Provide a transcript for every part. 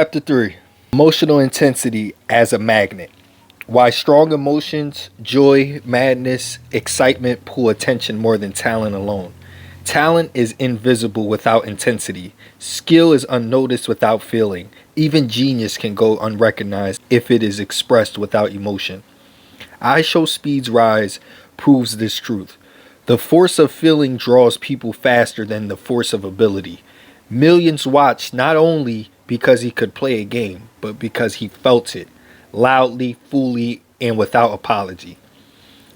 Chapter 3. Emotional intensity as a magnet. Why strong emotions, joy, madness, excitement pull attention more than talent alone. Talent is invisible without intensity. Skill is unnoticed without feeling. Even genius can go unrecognized if it is expressed without emotion. IShowSpeed's rise proves this truth. The force of feeling draws people faster than the force of ability. Millions watched not only because he could play a game, but because he felt it, loudly, fully, and without apology.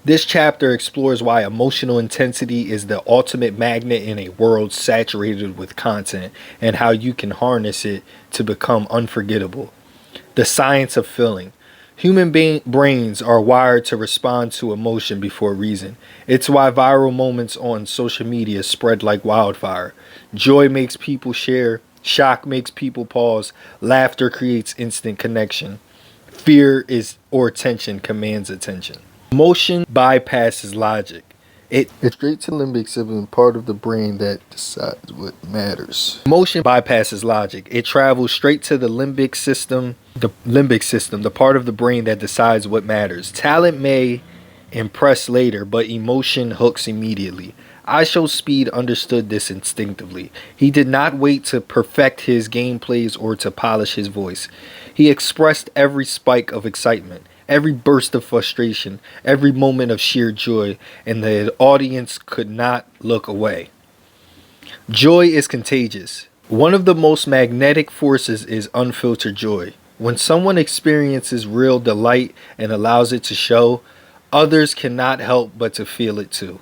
This chapter explores why emotional intensity is the ultimate magnet in a world saturated with content and how you can harness it to become unforgettable. The science of feeling. Human brains are wired to respond to emotion before reason. It's why viral moments on social media spread like wildfire. Joy makes people share, shock makes people pause, laughter creates instant connection. Fear is or tension commands attention. Emotion bypasses logic. It's straight to limbic system, part of the brain that decides what matters. Emotion bypasses logic. It travels straight to the limbic system, the part of the brain that decides what matters. Talent may impress later, but emotion hooks immediately. IShowSpeed understood this instinctively. He did not wait to perfect his gameplays or to polish his voice. He expressed every spike of excitement, every burst of frustration, every moment of sheer joy, and the audience could not look away. Joy is contagious. One of the most magnetic forces is unfiltered joy. When someone experiences real delight and allows it to show, others cannot help but to feel it too.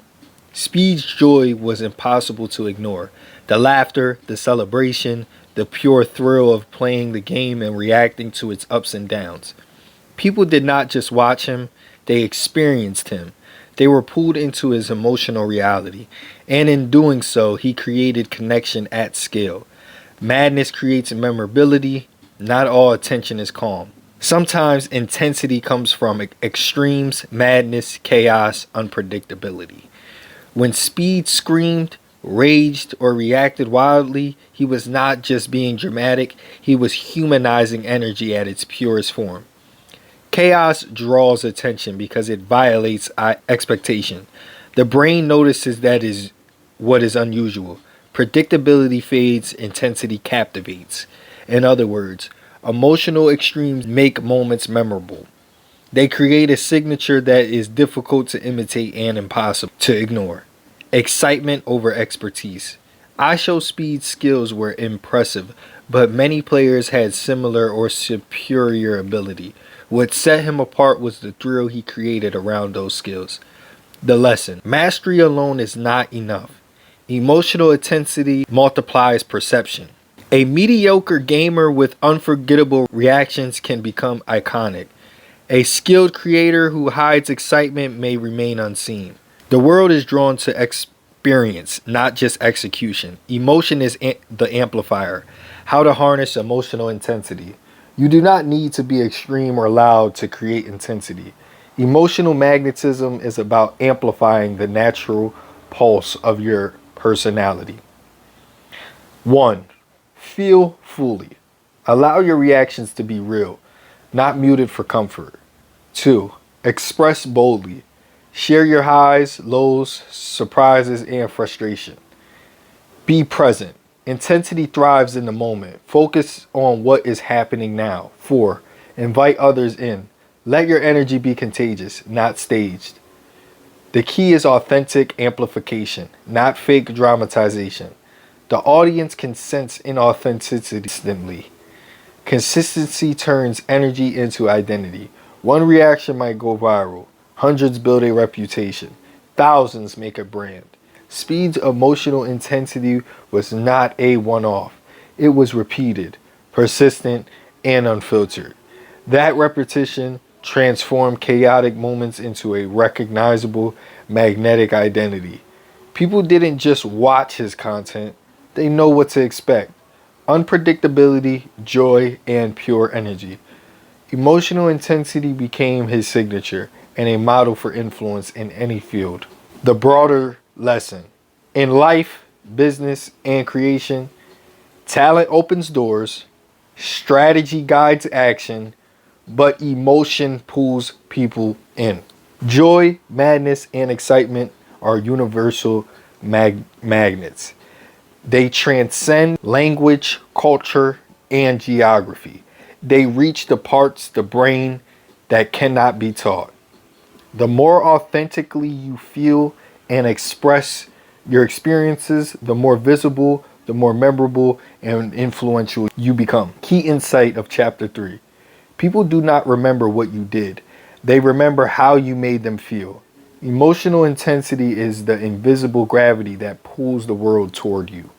Speed's joy was impossible to ignore. The laughter, the celebration, the pure thrill of playing the game and reacting to its ups and downs. People did not just watch him, they experienced him. They were pulled into his emotional reality, and in doing so, he created connection at scale. Madness creates memorability. Not all attention is calm. Sometimes intensity comes from extremes, madness, chaos, unpredictability. When Speed screamed, raged, or reacted wildly, he was not just being dramatic, he was humanizing energy at its purest form. Chaos draws attention because it violates expectation. The brain notices that is what is unusual. Predictability fades, intensity captivates. In other words, emotional extremes make moments memorable. They create a signature that is difficult to imitate and impossible to ignore. Excitement over expertise. IShowSpeed's skills were impressive, but many players had similar or superior ability. What set him apart was the thrill he created around those skills. The lesson. Mastery alone is not enough. Emotional intensity multiplies perception. A mediocre gamer with unforgettable reactions can become iconic. A skilled creator who hides excitement may remain unseen. The world is drawn to experience, not just execution. Emotion is the amplifier. How to harness emotional intensity. You do not need to be extreme or loud to create intensity. Emotional magnetism is about amplifying the natural pulse of your personality. 1. Feel fully. Allow your reactions to be real, not muted for comfort. 2. Express boldly. Share your highs, lows, surprises, and frustration. Be present. Intensity thrives in the moment. Focus on what is happening now. 4. Invite others in. Let your energy be contagious, not staged. The key is authentic amplification, not fake dramatization. The audience can sense inauthenticity instantly. Consistency turns energy into identity. One reaction might go viral. Hundreds build a reputation. Thousands make a brand. Speed's emotional intensity was not a one-off. It was repeated, persistent, and unfiltered. That repetition transformed chaotic moments into a recognizable, magnetic identity. People didn't just watch his content, they know what to expect. Unpredictability, joy, and pure energy. Emotional intensity became his signature and a model for influence in any field. The broader lesson. In life, business, and creation, talent opens doors, Strategy guides action, but emotion pulls people in. Joy, madness, and excitement are universal magnets. They transcend language, culture, and geography. They reach the parts of the brain that cannot be taught. The more authentically you feel and express your experiences, the more visible, the more memorable, and influential you become. Key insight of chapter 3. People do not remember what you did, they remember how you made them feel. Emotional intensity is the invisible gravity that pulls the world toward you.